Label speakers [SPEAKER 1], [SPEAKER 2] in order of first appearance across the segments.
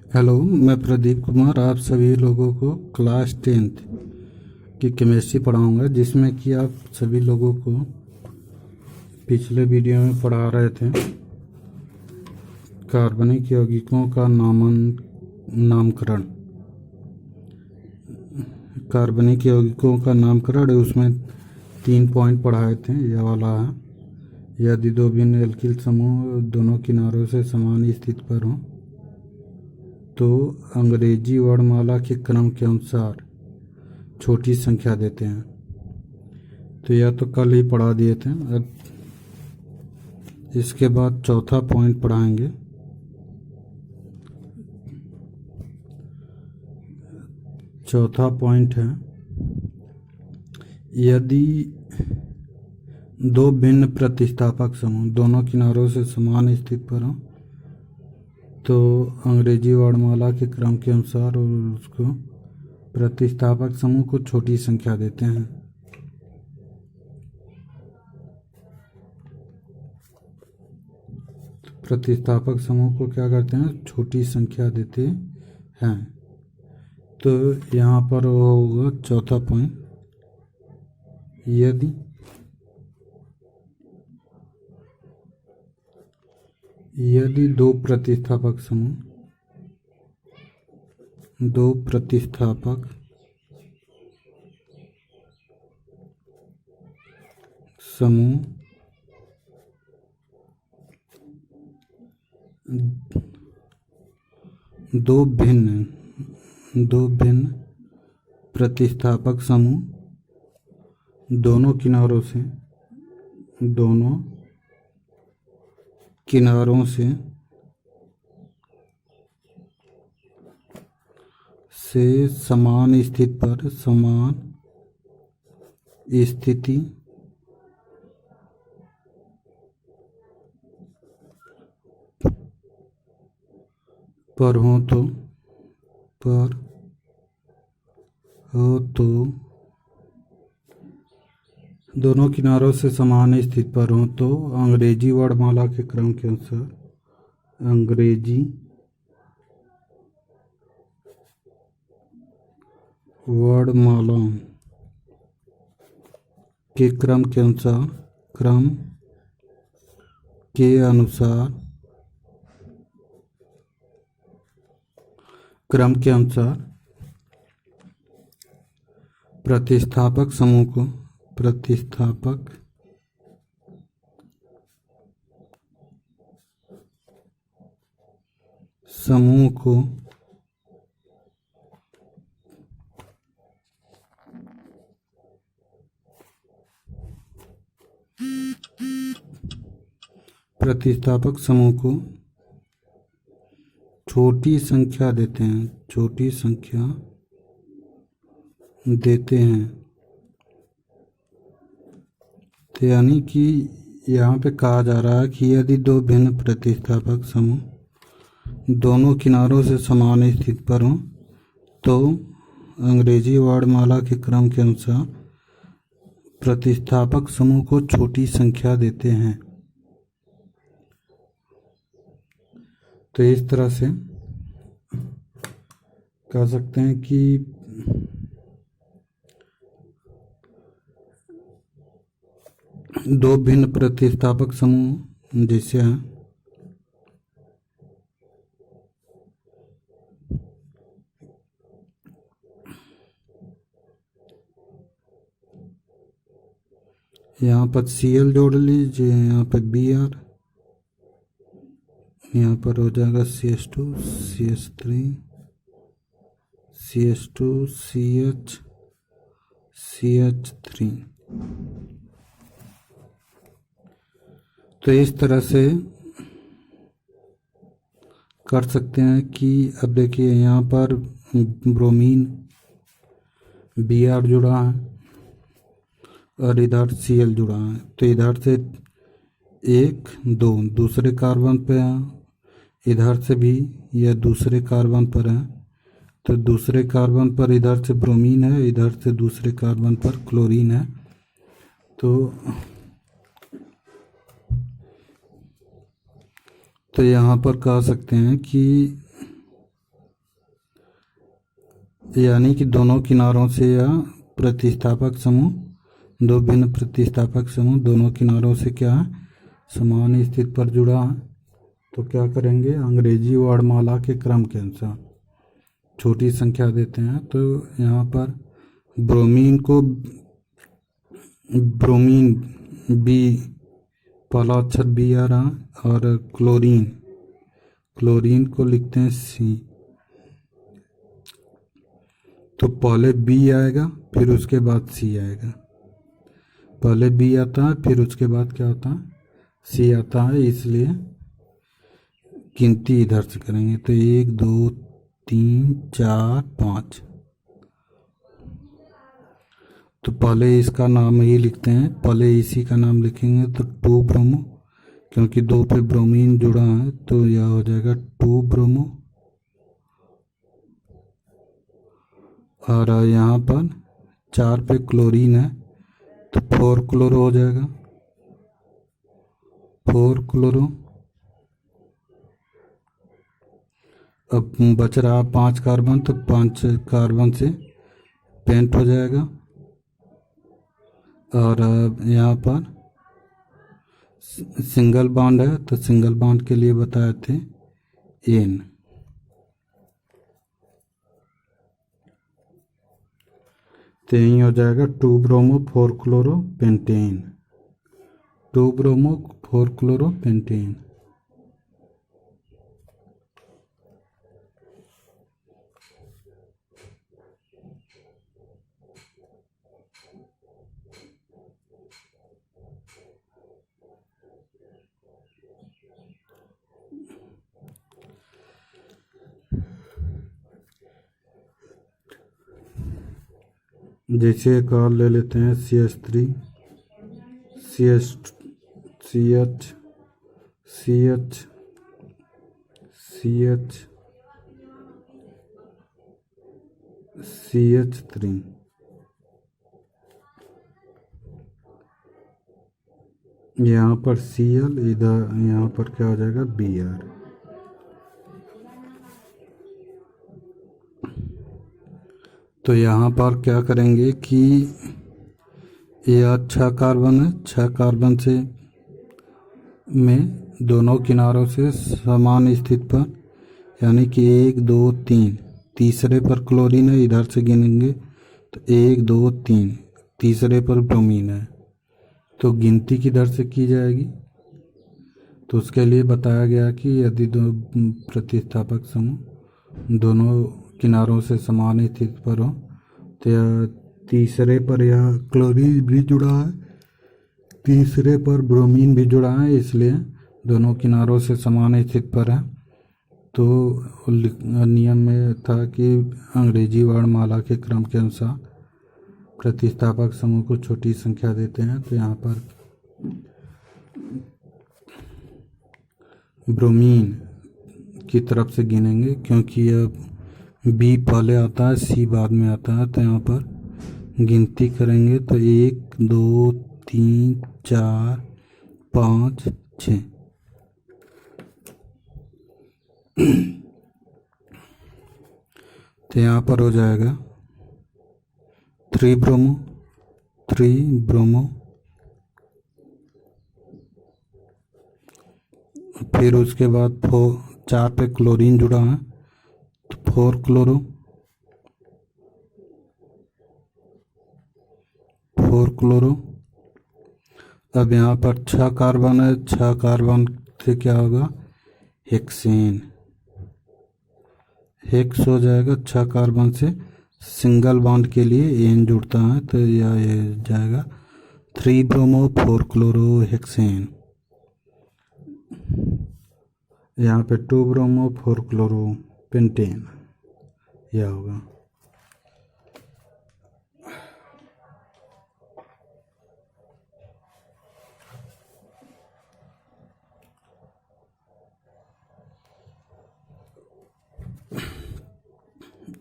[SPEAKER 1] Hello, मैं प्रदीप कुमार आप सभी लोगों को क्लास 10th की केमिस्ट्री पढ़ाऊंगा, जिसमें कि आप सभी लोगों को पिछले वीडियो में पढ़ा रहे थे कार्बनिक यौगिकों का नामकरण। कार्बनिक यौगिकों का नामकरण, उसमें 3 पॉइंट पढ़ाए थे। यह वाला है, यदि दो भिन्न एल्किल समूह दोनों किनारों से समान स्थिति पर हों तो अंग्रेजी वर्णमाला के क्रम के अनुसार छोटी संख्या देते हैं। तो यह तो कल ही पढ़ा दिए थे। अब इसके बाद चौथा पॉइंट पढ़ाएंगे। चौथा पॉइंट है, यदि दो भिन्न प्रतिस्थापक समूह दोनों किनारों से समान स्थिति पर हों तो अंग्रेजी वर्णमाला के क्रम के अनुसार और उसको प्रतिस्थापक समूह को छोटी संख्या देते हैं। प्रतिस्थापक समूह को क्या करते हैं? छोटी संख्या देते हैं। तो यहाँ पर वो होगा चौथा पॉइंट, यदि दो प्रतिस्थापक समूह दो भिन्न प्रतिस्थापक समूह दोनों किनारों से समान स्थिति पर हो तो दोनों किनारों से समान स्थिति पर हो तो अंग्रेजी वर्णमाला के क्रम के अनुसार अंग्रेजी वर्णमाला के क्रम के अनुसार प्रतिस्थापक समूह को छोटी संख्या देते हैं। तो यानी कि यहाँ पे कहा जा रहा है कि यदि दो भिन्न प्रतिस्थापक समूह दोनों किनारों से समान स्थिति पर हों तो अंग्रेजी वर्णमाला के क्रम के अनुसार प्रतिस्थापक समूह को छोटी संख्या देते हैं। तो इस तरह से कह सकते हैं कि दो भिन्न प्रतिस्थापक समूह जैसे हैं, यहाँ पर Cl जोड़ लीजिए, यहाँ पर Br, यहाँ पर हो जाएगा CH2 CH3 CH2 CH CH3। तो इस तरह से कर सकते हैं कि अब देखिए यहाँ पर ब्रोमीन Br जुड़ा है और इधर Cl जुड़ा है, तो इधर से 1 2 दूसरे कार्बन पे है, इधर से भी यह दूसरे कार्बन पर है, तो दूसरे कार्बन पर इधर से ब्रोमीन है, इधर से दूसरे कार्बन पर क्लोरीन है। तो यहाँ पर कह सकते हैं कि यानी कि दोनों किनारों से या प्रतिस्थापक समूह, दो भिन्न प्रतिस्थापक समूह दोनों किनारों से क्या है, समान स्थिति पर जुड़ा है। तो क्या करेंगे, अंग्रेजी वर्णमाला के क्रम के अनुसार छोटी संख्या देते हैं। तो यहाँ पर ब्रोमीन को ब्रोमीन बी, पहला अक्षर बी आ रहा, और क्लोरीन को लिखते हैं सी। तो पहले बी आएगा, फिर उसके बाद सी आएगा। पहले बी आता है, फिर उसके बाद क्या होता है, सी आता है। इसलिए गिनती इधर से करेंगे। तो 1 2 3 4 5। तो पहले इसका नाम ही लिखते हैं, पहले इसी का नाम लिखेंगे। तो 2 ब्रोमो, क्योंकि 2 पे ब्रोमीन जुड़ा है तो यह हो जाएगा 2 ब्रोमो। और यहाँ पर 4 पे क्लोरीन है तो 4 क्लोरो हो जाएगा, 4 क्लोरो। अब बच रहा 5 कार्बन, तो 5 कार्बन से पेंट हो जाएगा। और यहाँ पर सिंगल बॉन्ड है, तो सिंगल बॉन्ड के लिए बताए थे एन। तो यही हो जाएगा 2 bromo 4 chloro pentane, 2 bromo 4 chloro pentane. जैसे एक और ले लेते हैं CH3 CH CH CH CH CH3। यहाँ पर Cl, इधर यहाँ पर क्या हो जाएगा Br। तो यहाँ पर क्या करेंगे कि यह 6 कार्बन है, 6 कार्बन से में दोनों किनारों से समान स्थिति पर, यानी कि 1 2 3, तीसरे पर क्लोरीन है, इधर से गिनेंगे तो 1 2 3, तीसरे पर ब्रोमीन है। तो गिनती किधर से की जाएगी, तो उसके लिए बताया गया कि यदि दो प्रतिस्थापक समूह दोनों किनारों से समान स्थिति पर हो, तो यह तीसरे पर यह क्लोरीन भी जुड़ा है, तीसरे पर ब्रोमीन भी जुड़ा है, इसलिए दोनों किनारों से समान स्थिति पर है। तो नियम में था कि अंग्रेजी वर्णमाला के क्रम के अनुसार प्रतिस्थापक समूह को छोटी संख्या देते हैं। तो यहाँ पर ब्रोमीन की तरफ से गिनेंगे, क्योंकि यह बी पहले आता है, सी बाद में आता है। तो यहाँ पर गिनती करेंगे तो 1 2 3 4 5 6। तो यहाँ पर हो जाएगा 3 ब्रोमो 3 ब्रोमो। फिर उसके बाद 4 पे क्लोरीन जुड़ा है तो 4 क्लोरो, 4 क्लोरो। अब यहाँ पर 6 कार्बन है, 6 कार्बन से क्या होगा, हेक्सेन, हेक्स हो जाएगा। 6 कार्बन से सिंगल बॉन्ड के लिए एन जुड़ता है, तो यह जाएगा 3 ब्रोमो 4 क्लोरो हेक्सेन। यहाँ पे 2 ब्रोमो 4 क्लोरो पेंटेन, यह होगा।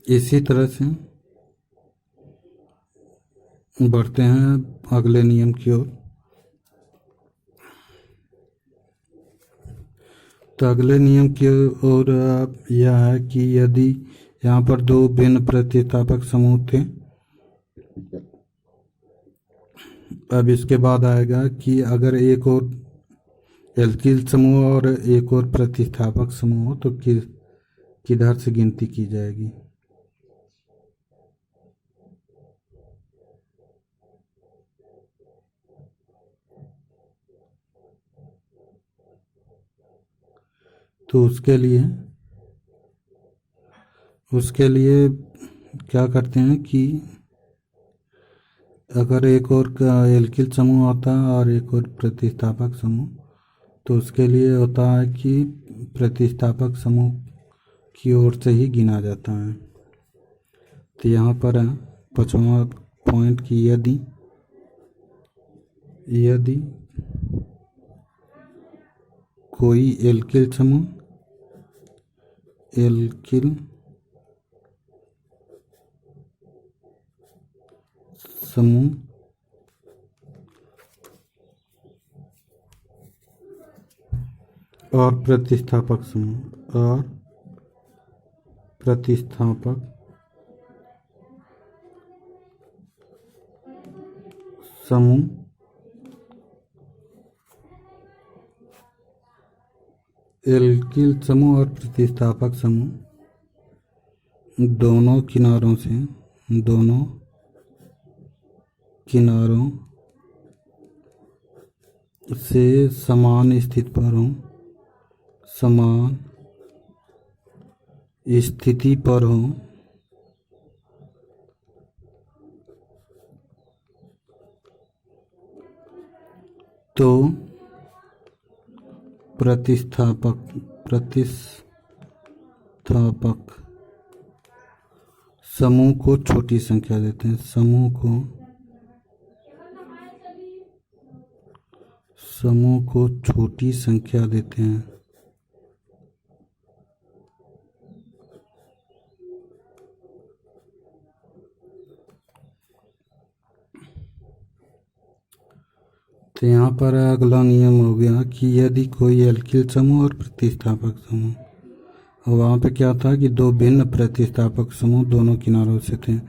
[SPEAKER 1] इसी तरह से बढ़ते हैं अगले नियम की ओर। तो अगले नियम की ओर यह है कि यदि यहाँ पर दो भिन्न प्रतिस्थापक समूह थे। अब इसके बाद आएगा कि अगर एक और एल्किल समूह और एक और प्रतिस्थापक समूह हो तो किधर से गिनती की जाएगी। तो उसके लिए क्या करते हैं कि अगर एक और एल्किल समूह होता है और एक और प्रतिस्थापक समूह, तो उसके लिए होता है कि प्रतिस्थापक समूह की ओर से ही गिना जाता है। तो यहाँ पर है 5वां पॉइंट कि यदि कोई एल्किल समूह और प्रतिस्थापक समूह एल्किल समूह और प्रतिस्थापक समूह दोनों किनारों से समान स्थिति पर हो तो प्रतिस्थापक समूह को छोटी संख्या देते हैं। समूह को छोटी संख्या देते हैं। तो यहाँ पर अगला नियम हो गया कि यदि कोई एल्किल समूह और प्रतिस्थापक समूह, वहाँ पे क्या था कि दो भिन्न प्रतिस्थापक समूह दोनों किनारों से थे,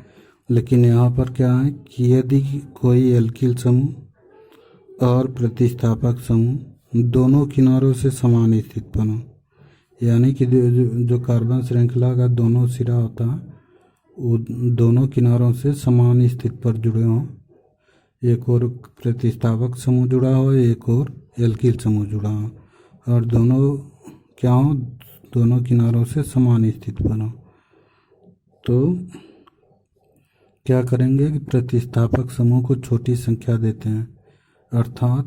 [SPEAKER 1] लेकिन यहाँ पर क्या है कि यदि कोई एल्किल समूह और प्रतिस्थापक समूह दोनों किनारों से समान स्थिति पर हो, यानी कि जो कार्बन श्रृंखला का दोनों सिरा होता है वो दोनों किनारों से समान स्थिति पर जुड़े हों, एक और प्रतिस्थापक समूह जुड़ा हो, एक और एल्किल समूह जुड़ा हो, और दोनों क्या हो, दोनों किनारों से समान स्थिति पर हो, तो क्या करेंगे कि प्रतिस्थापक समूह को छोटी संख्या देते हैं, अर्थात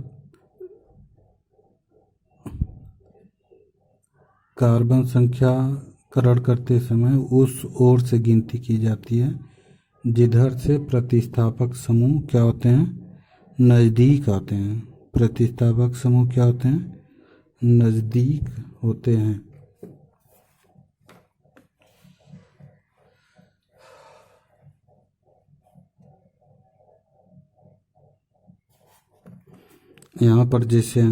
[SPEAKER 1] कार्बन संख्याकरण करते समय उस ओर से गिनती की जाती है जिधर से प्रतिस्थापक समूह क्या होते हैं, नज़दीक आते हैं। प्रतिस्थापक समूह क्या होते हैं, नज़दीक होते हैं। यहाँ पर जैसे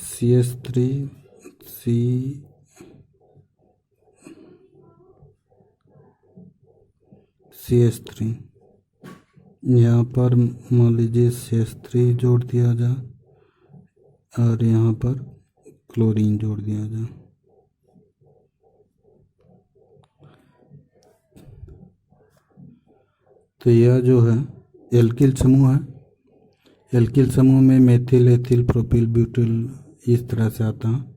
[SPEAKER 1] CH3 CH3 यहाँ पर मान लीजिए CH3 जोड़ दिया जाए और यहाँ पर क्लोरीन जोड़ दिया जाए, तो यह जो है एल्किल समूह है। एल्किल समूह में मेथिल, एथिल, प्रोपिल, ब्यूटिल इस तरह से आता है।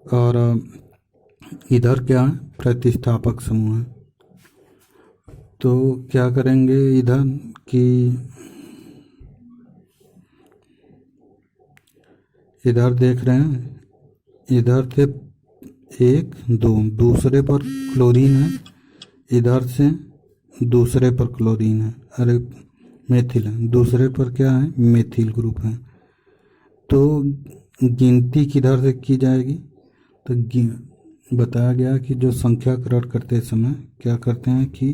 [SPEAKER 1] और इधर क्या है, प्रतिस्थापक समूह है। तो क्या करेंगे इधर कि इधर देख रहे हैं, इधर से 1 2 दूसरे पर क्लोरीन है, इधर से दूसरे पर क्लोरीन है, अरे मेथिल है, दूसरे पर क्या है, मेथिल ग्रुप है। तो गिनती किधर से की जाएगी, तो बताया गया कि जो संख्याकरण करते समय क्या करते हैं कि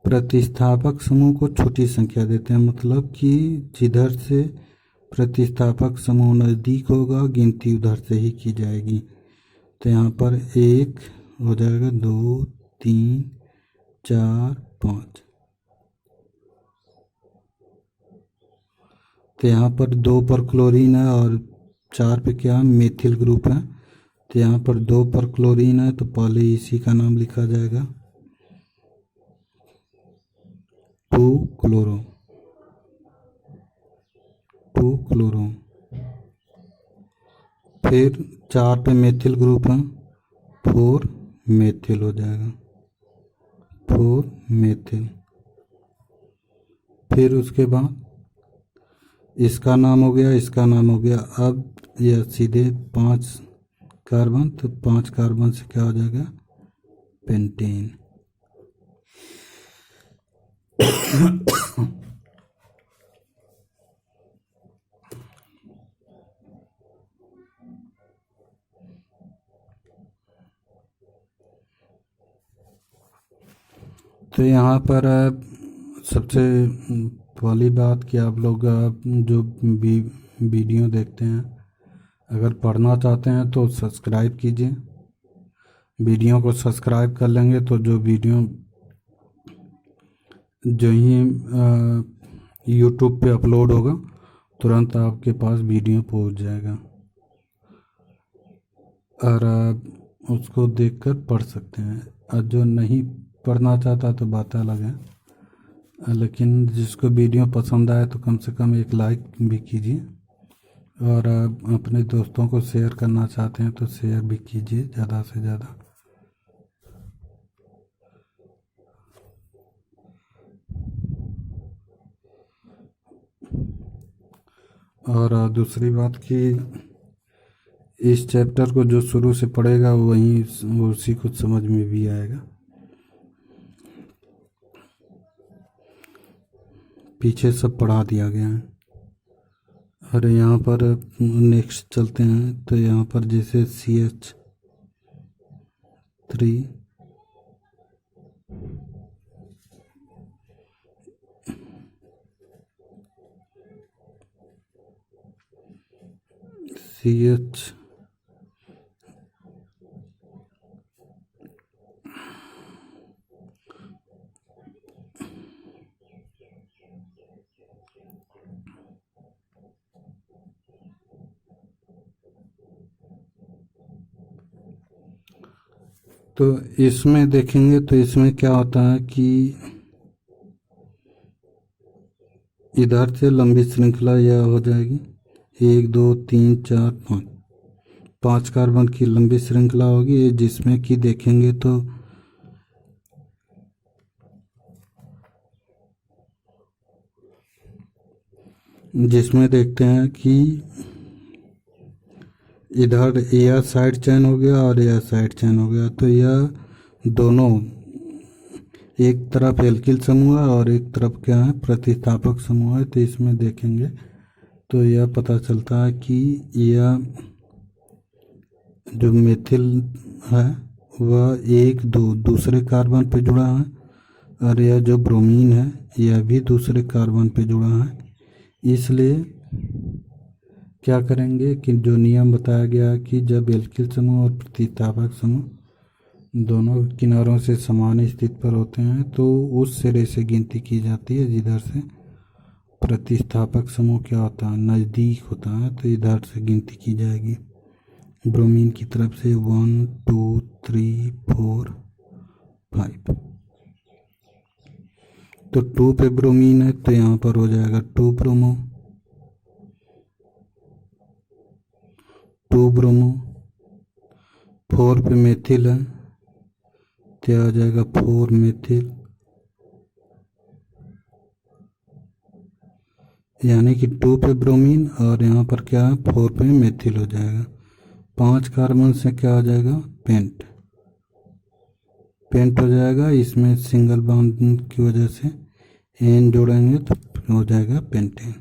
[SPEAKER 1] प्रतिस्थापक समूह को छोटी संख्या देते हैं, मतलब कि जिधर से प्रतिस्थापक समूह नज़दीक होगा गिनती उधर से ही की जाएगी। तो यहाँ पर 1 हो जाएगा, 2 3 4 5। तो यहाँ पर 2 पर क्लोरीन है और 4 पे क्या है, मेथिल ग्रुप है। तो यहाँ पर 2 पर क्लोरीन है तो पहले इसी का नाम लिखा जाएगा 2 क्लोरो, 2 क्लोरो। फिर 4 पे मेथिल ग्रुप है, 4 मेथिल हो जाएगा, 4 मेथिल। फिर उसके बाद इसका नाम हो गया, इसका नाम हो गया। अब यह सीधे 5 कार्बन, तो 5 कार्बन से क्या हो जाएगा, पेंटेन। तो यहाँ पर सबसे पहली बात कि आप लोग जो वीडियो देखते हैं, अगर पढ़ना चाहते हैं तो सब्सक्राइब कीजिए। वीडियो को सब्सक्राइब कर लेंगे तो जो वीडियो जो ही यूट्यूब पे अपलोड होगा तुरंत आपके पास वीडियो पहुंच जाएगा और आप उसको देखकर पढ़ सकते हैं। और जो नहीं पढ़ना चाहता तो बात अलग है, लेकिन जिसको वीडियो पसंद आए तो कम से कम एक लाइक भी कीजिए। और आप अपने दोस्तों को शेयर करना चाहते हैं तो शेयर भी कीजिए ज़्यादा से ज़्यादा। और दूसरी बात कि इस चैप्टर को जो शुरू से पढ़ेगा वहीं उसी को समझ में भी आएगा। पीछे सब पढ़ा दिया गया है। और यहाँ पर नेक्स्ट चलते हैं, तो यहाँ पर जैसे CH3 CH तो इसमें देखेंगे तो इसमें क्या होता है कि इधर से लंबी श्रृंखला यह हो जाएगी 1 2 3 4 5, 5 कार्बन की लंबी श्रृंखला होगी, जिसमें कि देखेंगे तो जिसमें देखते हैं कि इधर यह साइड चेन हो गया और यह साइड चेन हो गया। तो यह दोनों एक तरफ एल्किल समूह है और एक तरफ क्या है, प्रतिस्थापक समूह है। तो इसमें देखेंगे तो यह पता चलता है कि यह जो मेथिल है वह 1 2 दूसरे कार्बन पे जुड़ा है और यह जो ब्रोमीन है यह भी दूसरे कार्बन पे जुड़ा है। इसलिए क्या करेंगे कि जो नियम बताया गया कि जब एल्किल समूह और प्रतिस्थापक समूह दोनों किनारों से समान स्थिति पर होते हैं तो उस सिरे से गिनती की जाती है जिधर से प्रतिस्थापक समूह क्या होता है, नज़दीक होता है। तो इधर से गिनती की जाएगी ब्रोमीन की तरफ से 1 2 3 4 5। तो 2 पे ब्रोमीन है तो यहाँ पर हो जाएगा 2 ब्रोमो, 2 ब्रोमो। 4 पे मेथिल है तो आ जाएगा 4 मेथिल, यानी कि 2 पे ब्रोमीन और यहाँ पर क्या है 4 पे मेथिल हो जाएगा। 5 कार्बन से क्या हो जाएगा, पेंट, पेंट हो जाएगा। इसमें सिंगल बॉन्ड की वजह से एन जोड़ेंगे तो हो जाएगा pentane.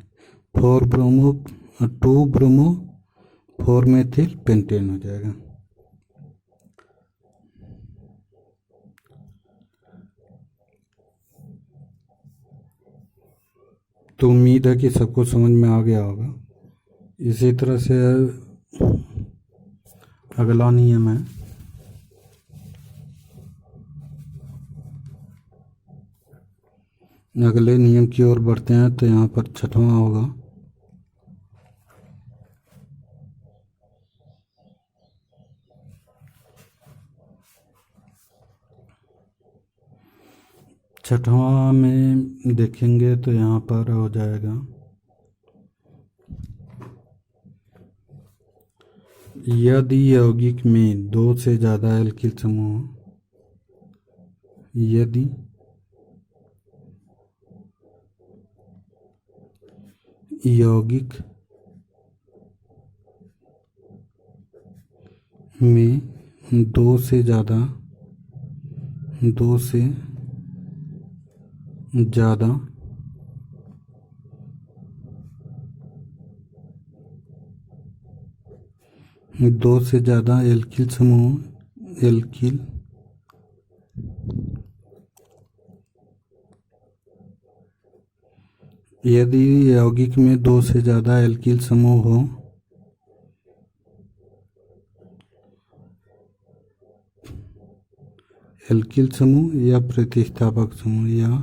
[SPEAKER 1] 4 bromo 2 bromo 4 methyl pentane हो जाएगा। तो उम्मीद है कि सबको समझ में आ गया होगा। इसी तरह से अगला नियम है अगले नियम की ओर बढ़ते हैं। तो यहाँ पर छठवां होगा छठवां में देखेंगे तो यहाँ पर हो जाएगा यदि यौगिक में 2 से ज़्यादा एल्किल समूह यदि यौगिक में 2 से ज़्यादा 2 से ज़्यादा एल्किल समूह यदि यौगिक में 2 से ज़्यादा एल्किल समूह हो एल्किल समूह या प्रतिस्थापक समूह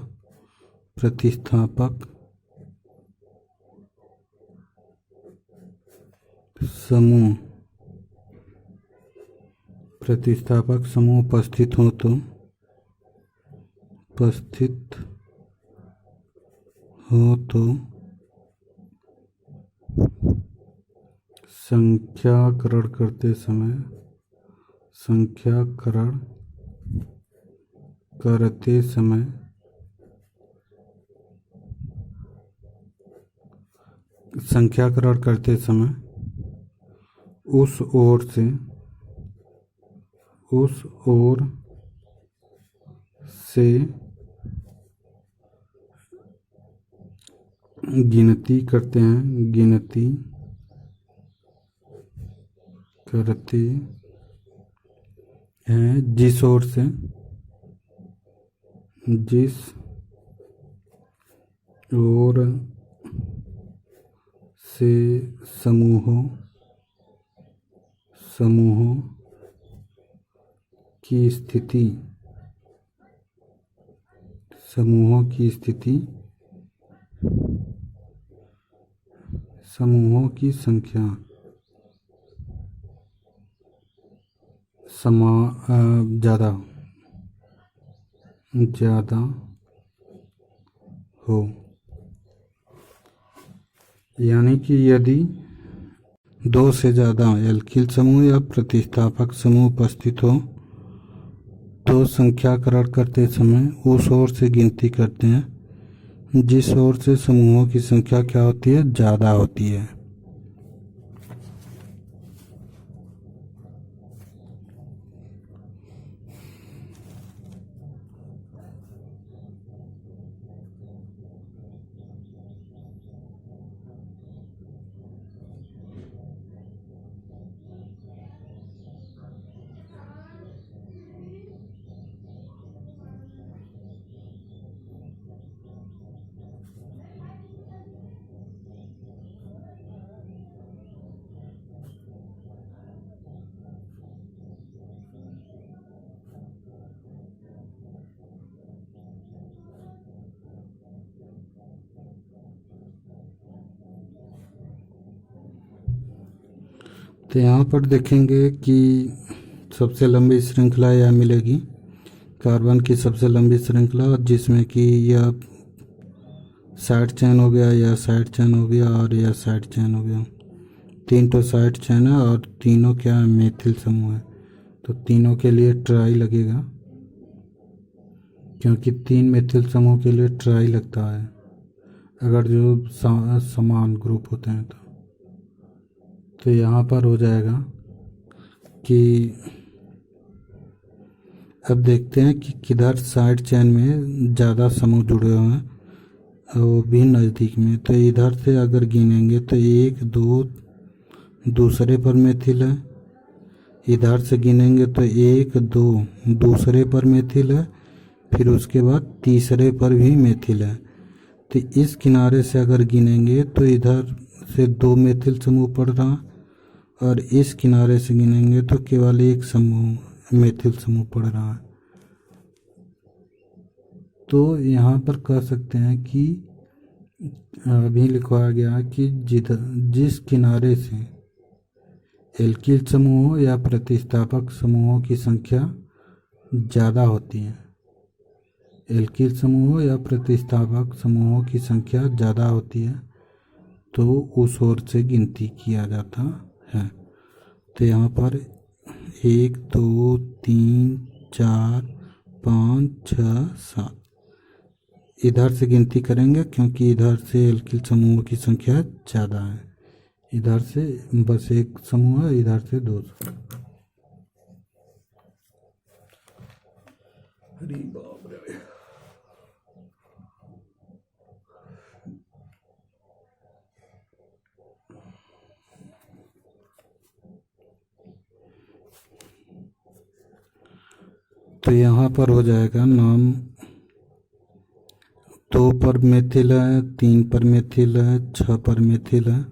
[SPEAKER 1] उपस्थित हो तो संख्याकरण करते समय उस ओर से गिनती करते हैं जिस ओर से समूहों की संख्या ज़्यादा हो। यानी कि यदि 2 से ज़्यादा एल्किल समूह या प्रतिस्थापक समूह उपस्थित हो तो संख्याकरण करते समय उस ओर से गिनती करते हैं जिस ओर से समूहों की संख्या क्या होती है, ज़्यादा होती है। तो यहाँ पर देखेंगे कि सबसे लंबी श्रृंखला यह मिलेगी, कार्बन की सबसे लंबी श्रृंखला, जिसमें कि यह साइड चेन हो गया, यह साइड चेन हो गया और यह साइड चेन हो गया। 3 तो साइड चेन है और तीनों क्या है, मेथिल समूह है। तो तीनों के लिए ट्राई लगेगा, क्योंकि 3 मेथिल समूह के लिए ट्राई लगता है अगर जो समान ग्रुप होते हैं। तो यहाँ पर हो जाएगा कि अब देखते हैं कि किधर साइड चेन में ज़्यादा समूह जुड़े हुए हैं, वो भी नज़दीक में। तो इधर से अगर गिनेंगे तो 1 2 दूसरे पर मेथिल है, इधर से गिनेंगे तो 1 2 दूसरे पर मेथिल है, फिर उसके बाद तीसरे पर भी मेथिल है। तो इस किनारे से अगर गिनेंगे तो इधर से 2 मेथिल समूह पड़ रहा, और इस किनारे से गिनेंगे तो केवल एक समूह मेथिल समूह पड़ रहा है। तो यहाँ पर कह सकते हैं कि अभी लिखवाया गया कि जिस किनारे से एल्किल समूहों या प्रतिस्थापक समूहों की संख्या ज़्यादा होती है, एल्किल समूहों या प्रतिस्थापक समूहों की संख्या ज़्यादा होती है, तो उस ओर से गिनती किया जाता है। तो यहाँ पर 1 2 3 4 5 6 7 इधर से गिनती करेंगे, क्योंकि इधर से एल्किल समूहों की संख्या ज़्यादा है। इधर से बस एक समूह है, इधर से 2। अरे बाप रे। तो यहाँ पर हो जाएगा नाम 2 पर मेथिल है, 3 पर मेथिल है, 6 पर मेथिल है,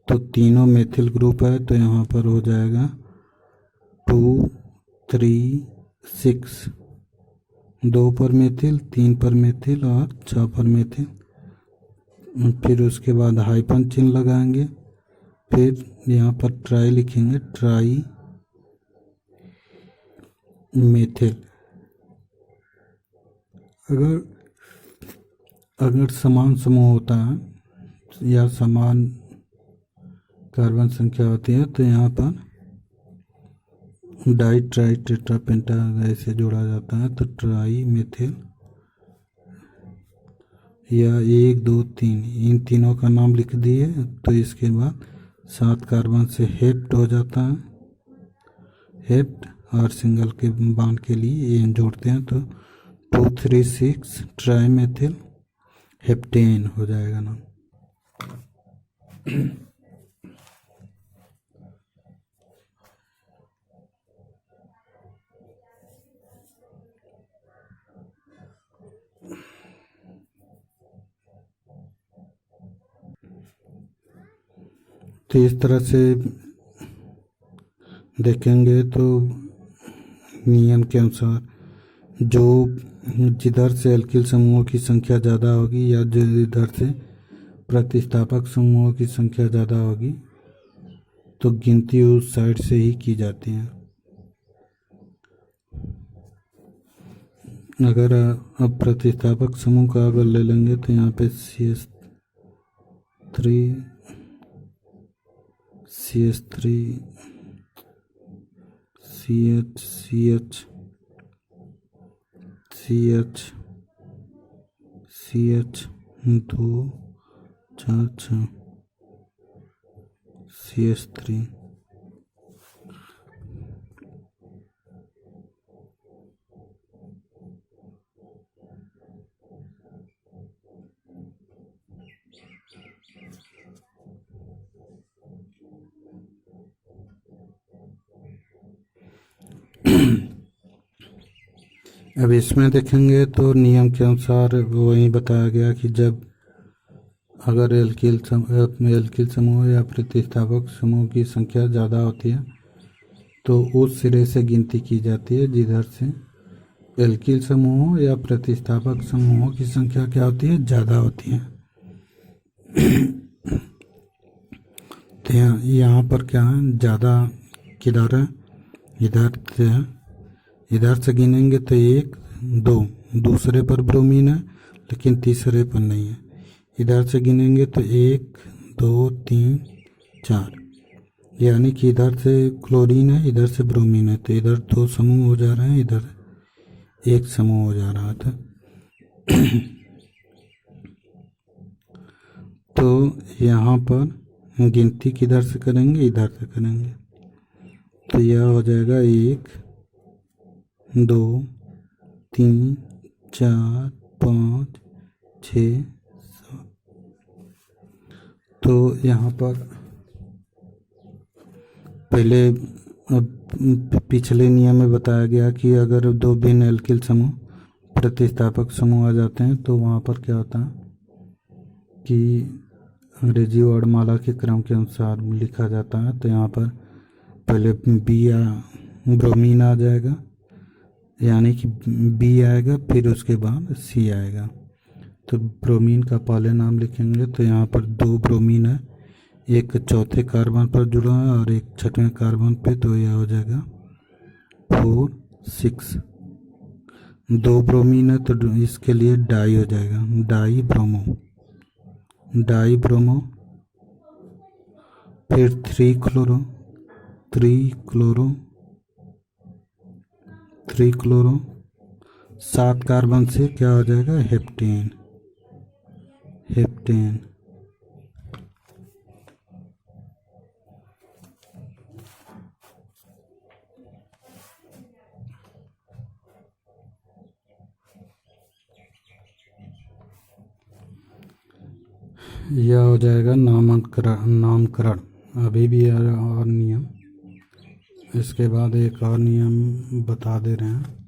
[SPEAKER 1] तो तीनों मेथिल ग्रुप है। तो यहाँ पर हो जाएगा 2 3 6, 2 पर मेथिल, 3 पर मेथिल और 6 पर मेथिल। फिर उसके बाद हाइफन चिन्ह लगाएंगे, फिर यहाँ पर ट्राई लिखेंगे, ट्राई मेथिल। अगर समान समूह होता है या समान कार्बन संख्या होती है तो यहाँ पर डाई ट्राई टेट्रा पेंटा ऐसे जोड़ा जाता है। तो ट्राई मेथिल या 1 2 3 इन तीनों का नाम लिख दिए। तो इसके बाद 7 कार्बन से हेप्ट हो जाता है, हेप्ट, और सिंगल के बांड के लिए एन जोड़ते हैं तो 2 3 6 ट्राई मेथिल हेप्टेन हो जाएगा नाम। तो इस तरह से देखेंगे तो नियम के अनुसार जिधर से एल्किल समूहों की संख्या ज़्यादा होगी या जिधर से प्रतिस्थापक समूहों की संख्या ज़्यादा होगी तो गिनती उस साइड से ही की जाती है। अगर अब प्रतिस्थापक समूह का अगर ले लेंगे तो यहाँ पे CH3 CH2 4 6 CH3 अब इसमें देखेंगे तो नियम के अनुसार वही बताया गया कि जब अगर एल्किल समूह या प्रतिस्थापक समूह की संख्या ज़्यादा होती है तो उस सिरे से गिनती की जाती है जिधर से एल्किल समूहों या प्रतिस्थापक समूहों की संख्या क्या होती है, ज़्यादा होती है। तो यहाँ पर क्या है, ज़्यादा किधर है, इधर से है। इधर से गिनेंगे तो 1 2, दूसरे पर ब्रोमीन है लेकिन तीसरे पर नहीं है। इधर से गिनेंगे तो 1 2 3 4, यानी कि इधर से क्लोरीन है, इधर से ब्रोमीन है, तो इधर 2 समूह हो जा रहे हैं, इधर 1 समूह हो जा रहा था। तो यहाँ पर गिनती किधर से करेंगे, इधर से करेंगे। तो यह हो जाएगा 1 2 3 4 5 6 7। तो यहाँ पर पहले पिछले नियम में बताया गया कि अगर 2 भिन्न एल्किल समूह प्रतिस्थापक समूह आ जाते हैं तो वहाँ पर क्या होता है, कि अंग्रेजी वर्णमाला के क्रम के अनुसार लिखा जाता है। तो यहाँ पर पहले बी या ब्रोमीन आ जाएगा, यानी कि बी आएगा, फिर उसके बाद सी आएगा। तो ब्रोमीन का पहले नाम लिखेंगे तो यहाँ पर 2 ब्रोमीन है, एक चौथे कार्बन पर जुड़ा है और एक छठवें कार्बन पे, तो यह हो जाएगा 4 6। 2 ब्रोमीन है तो इसके लिए डाई हो जाएगा, डाई ब्रोमो, डाई ब्रोमो। फिर 3 क्लोरो, 3 क्लोरो, 3 क्लोरो, 7 कार्बन से क्या हो जाएगा, हेप्टेन, हेप्टेन। यह हो जाएगा नामकरण। अभी भी और नियम, इसके बाद एक और नियम बता दे रहे हैं।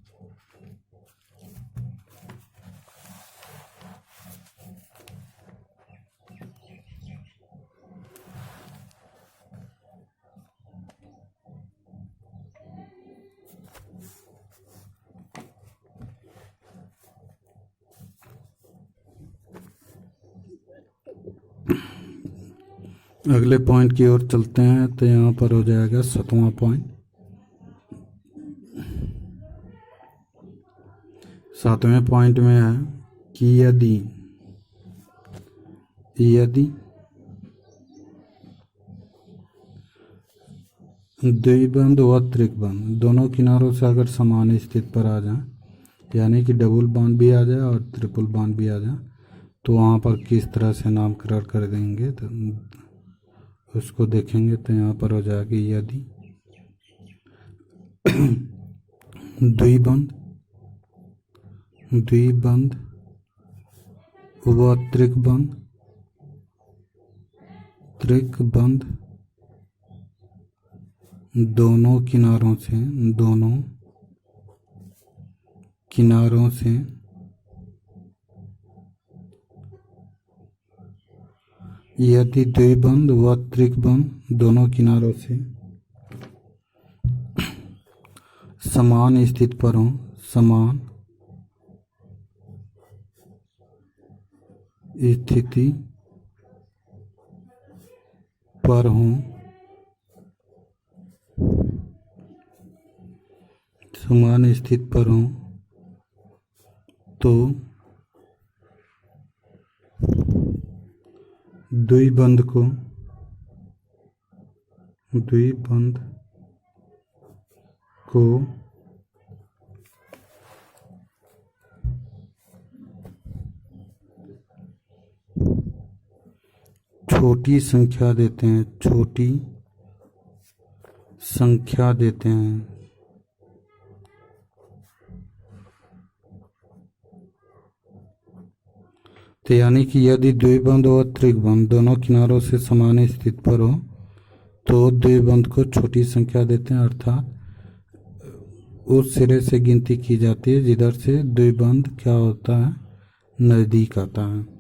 [SPEAKER 1] अगले पॉइंट की ओर चलते हैं। तो यहाँ पर हो जाएगा 7वां पॉइंट। 7वें पॉइंट में है कि यदि द्विबंध व त्रिबंध दोनों किनारों से अगर समान स्थिति पर आ जाए, यानी कि डबल बॉन्ड भी आ जाए और ट्रिपल बॉन्ड भी आ जाए, तो वहाँ पर किस तरह से नामकरण कर देंगे तो उसको देखेंगे। तो यहाँ पर हो जाएगी यदि द्विबंध व त्रिबंध दोनों किनारों से यदि द्विबंध व त्रिबंध दोनों किनारों से समान स्थिति पर हो, समान स्थिति पर हो, समान स्थिति पर हो, तो द्विबंध को छोटी संख्या देते हैं, छोटी संख्या देते हैं। तो यानी कि यदि द्विबंध और त्रिबंध दोनों किनारों से समान स्थिति पर हो तो द्विबंध को छोटी संख्या देते हैं, अर्थात उस सिरे से गिनती की जाती है जिधर से द्विबंध क्या होता है, नज़दीक आता है।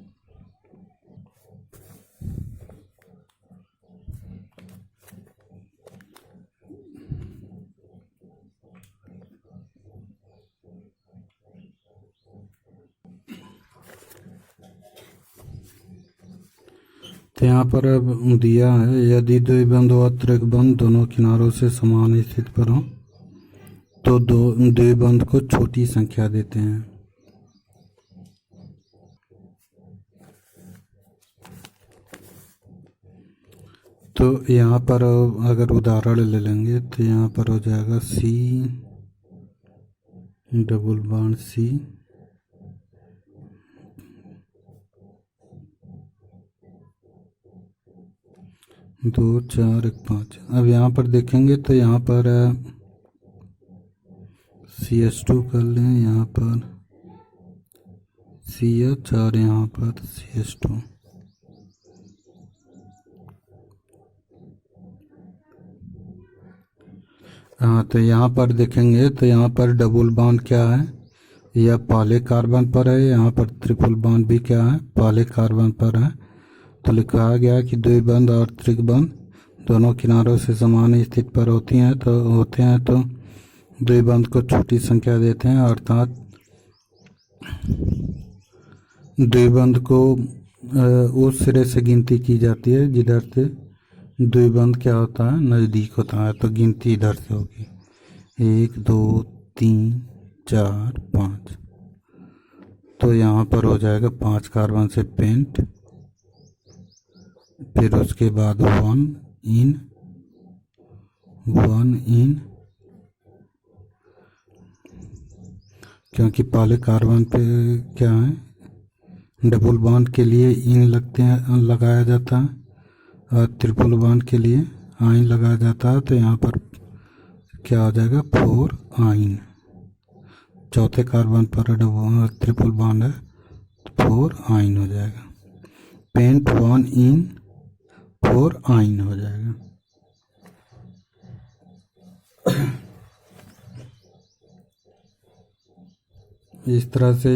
[SPEAKER 1] तो यहाँ पर अब दिया है यदि द्विबंध व त्रिबंध दोनों किनारों से समान स्थिति पर हो तो द्विबंध को छोटी संख्या देते हैं। तो यहाँ पर अगर उदाहरण ले लेंगे तो यहाँ पर हो जाएगा C डबल बॉन्ड C, 2 4 1 5। अब यहाँ पर देखेंगे तो यहाँ पर CH2 कर लें, यहाँ पर CH और यहाँ पर CH2। हाँ, तो यहाँ पर देखेंगे तो यहाँ पर डबल बॉन्ड क्या है, यह पहले कार्बन पर है, यहाँ पर ट्रिपल बॉन्ड भी क्या है, पहले कार्बन पर है। तो लिखा गया कि द्विबंध और त्रिबंध दोनों किनारों से समान स्थिति पर होते हैं तो द्विबंध को छोटी संख्या देते हैं, अर्थात द्विबंध को उस सिरे से गिनती की जाती है जिधर से द्विबंध क्या होता है, नज़दीक होता है। तो गिनती इधर से होगी 1 2 3 4 5। तो यहाँ पर हो जाएगा 5 कार्बन से पेंट, फिर उसके बाद 1 इन, क्योंकि पहले कार्बन पे क्या है, डबल बॉन्ड के लिए इन लगाया जाता है और ट्रिपल बॉन्ड के लिए आइन लगाया जाता है। तो यहाँ पर क्या हो जाएगा 4 आइन। चौथे कार्बन पर ट्रिपल बॉन्ड है तो 4 आइन हो जाएगा। पेंट 1 इन 4 आइन हो जाएगा। इस तरह से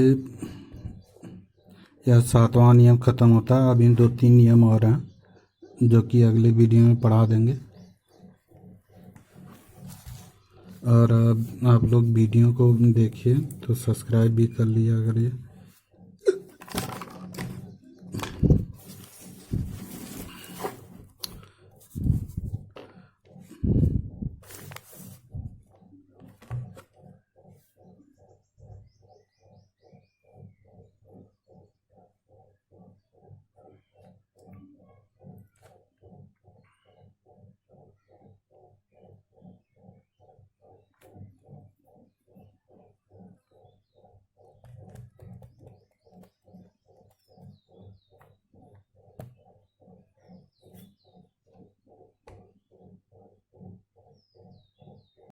[SPEAKER 1] यह 7वां नियम ख़त्म होता है। अब इन 2-3 नियम और हैं जो कि अगले वीडियो में पढ़ा देंगे। और आप लोग वीडियो को देखिए तो सब्सक्राइब भी कर लिया करिए।